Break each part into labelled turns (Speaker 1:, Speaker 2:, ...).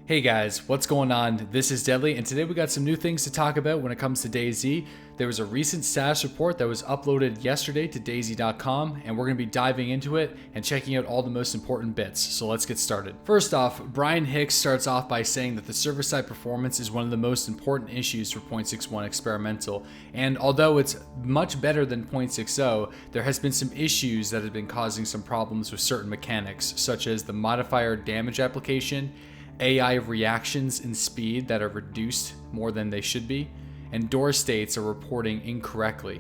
Speaker 1: Hey guys, what's going on? This is Deadly, and today we got some new things to talk about when it comes to DayZ. There was a recent status report that was uploaded yesterday to DayZ.com, and we're going to be diving into it and checking out all the most important bits. So let's get started. First off, Brian Hicks starts off by saying that the server-side performance is one of the most important issues for 0.61 experimental, and although it's much better than 0.60, there has been some issues that have been causing some problems with certain mechanics, such as the modifier damage application, AI reactions in speed that are reduced more than they should be, and door states are reporting incorrectly.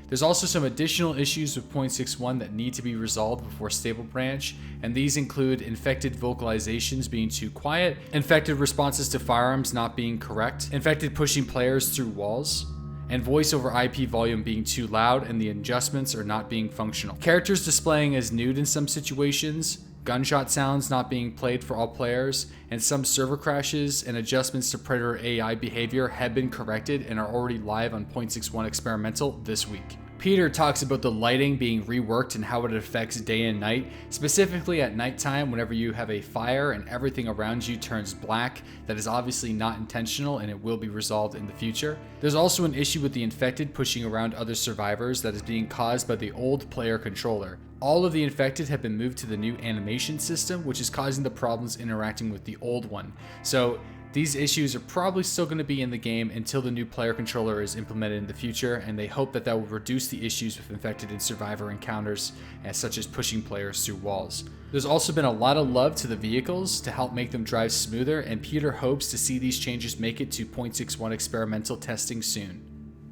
Speaker 1: There's also some additional issues with 0.61 that need to be resolved before stable branch, and these include infected vocalizations being too quiet, infected responses to firearms not being correct, infected pushing players through walls, and voice over IP volume being too loud and the adjustments are not being functional. Characters displaying as nude in some situations, gunshot sounds not being played for all players, and some server crashes and adjustments to Predator AI behavior have been corrected and are already live on 0.61 experimental this week. Peter talks about the lighting being reworked and how it affects day and night, specifically at nighttime whenever you have a fire and everything around you turns black. That is obviously not intentional and it will be resolved in the future. There's also an issue with the infected pushing around other survivors that is being caused by the old player controller. All of the infected have been moved to the new animation system, which is causing the problems interacting with the old one. So these issues are probably still going to be in the game until the new player controller is implemented in the future, and they hope that will reduce the issues with infected and survivor encounters, such as pushing players through walls. There's also been a lot of love to the vehicles to help make them drive smoother, and Peter hopes to see these changes make it to 0.61 experimental testing soon.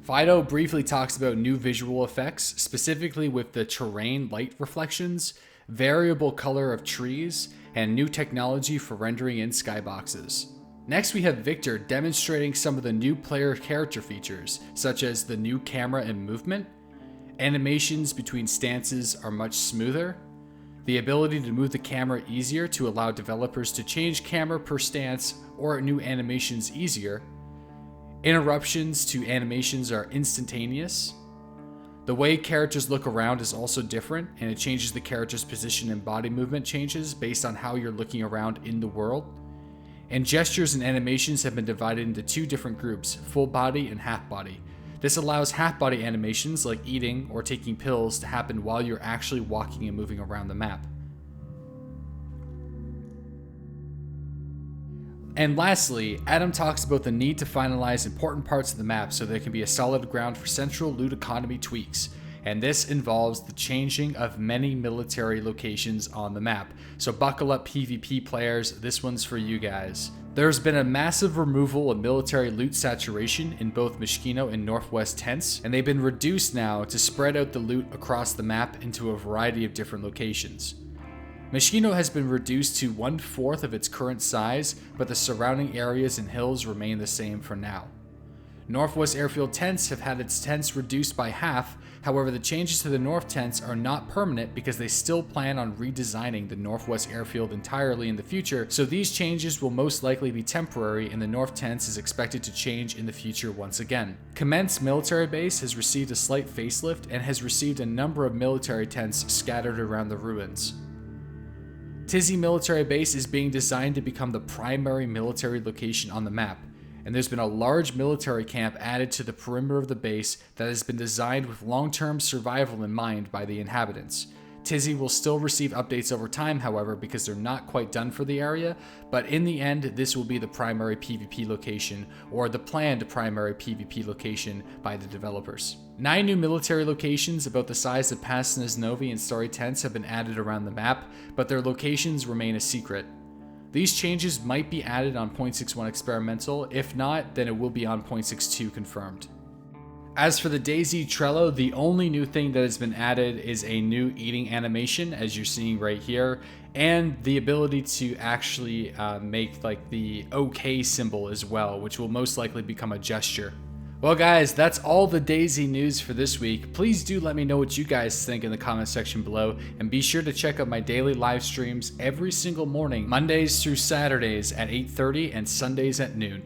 Speaker 1: Fido briefly talks about new visual effects, specifically with the terrain light reflections, variable color of trees, and new technology for rendering in skyboxes. Next, we have Victor demonstrating some of the new player character features, such as the new camera and movement. Animations between stances are much smoother. The ability to move the camera easier to allow developers to change camera per stance or new animations easier. Interruptions to animations are instantaneous. The way characters look around is also different, and it changes the character's position and body movement changes based on how you're looking around in the world. And gestures and animations have been divided into two different groups, full body and half body. This allows half body animations like eating or taking pills to happen while you're actually walking and moving around the map. And lastly, Adam talks about the need to finalize important parts of the map so there can be a solid ground for central loot economy tweaks. And this involves the changing of many military locations on the map. So buckle up PvP players, this one's for you guys. There's been a massive removal of military loot saturation in both Mishkino and Northwest tents, and they've been reduced now to spread out the loot across the map into a variety of different locations. Mishkino has been reduced to 1/4 of its current size, but the surrounding areas and hills remain the same for now. Northwest Airfield tents have had its tents reduced by half, however the changes to the North tents are not permanent because they still plan on redesigning the Northwest Airfield entirely in the future, so these changes will most likely be temporary and the North tents is expected to change in the future once again. Commence Military Base has received a slight facelift and has received a number of military tents scattered around the ruins. Tizzy Military Base is being designed to become the primary military location on the map, and there's been a large military camp added to the perimeter of the base that has been designed with long-term survival in mind by the inhabitants. Tizzy will still receive updates over time, however, because they're not quite done for the area, but in the end, this will be the primary PvP location, or the planned primary PvP location by the developers. 9 new military locations about the size of Pasnes Novi and Starry tents have been added around the map, but their locations remain a secret. These changes might be added on 0.61 experimental, if not, then it will be on 0.62 confirmed. As for the DayZ Trello, the only new thing that has been added is a new eating animation, as you're seeing right here, and the ability to actually make like the OK symbol as well, which will most likely become a gesture. Well guys, that's all the DayZ news for this week. Please do let me know what you guys think in the comment section below, and be sure to check out my daily live streams every single morning, Mondays through Saturdays at 8:30 and Sundays at noon.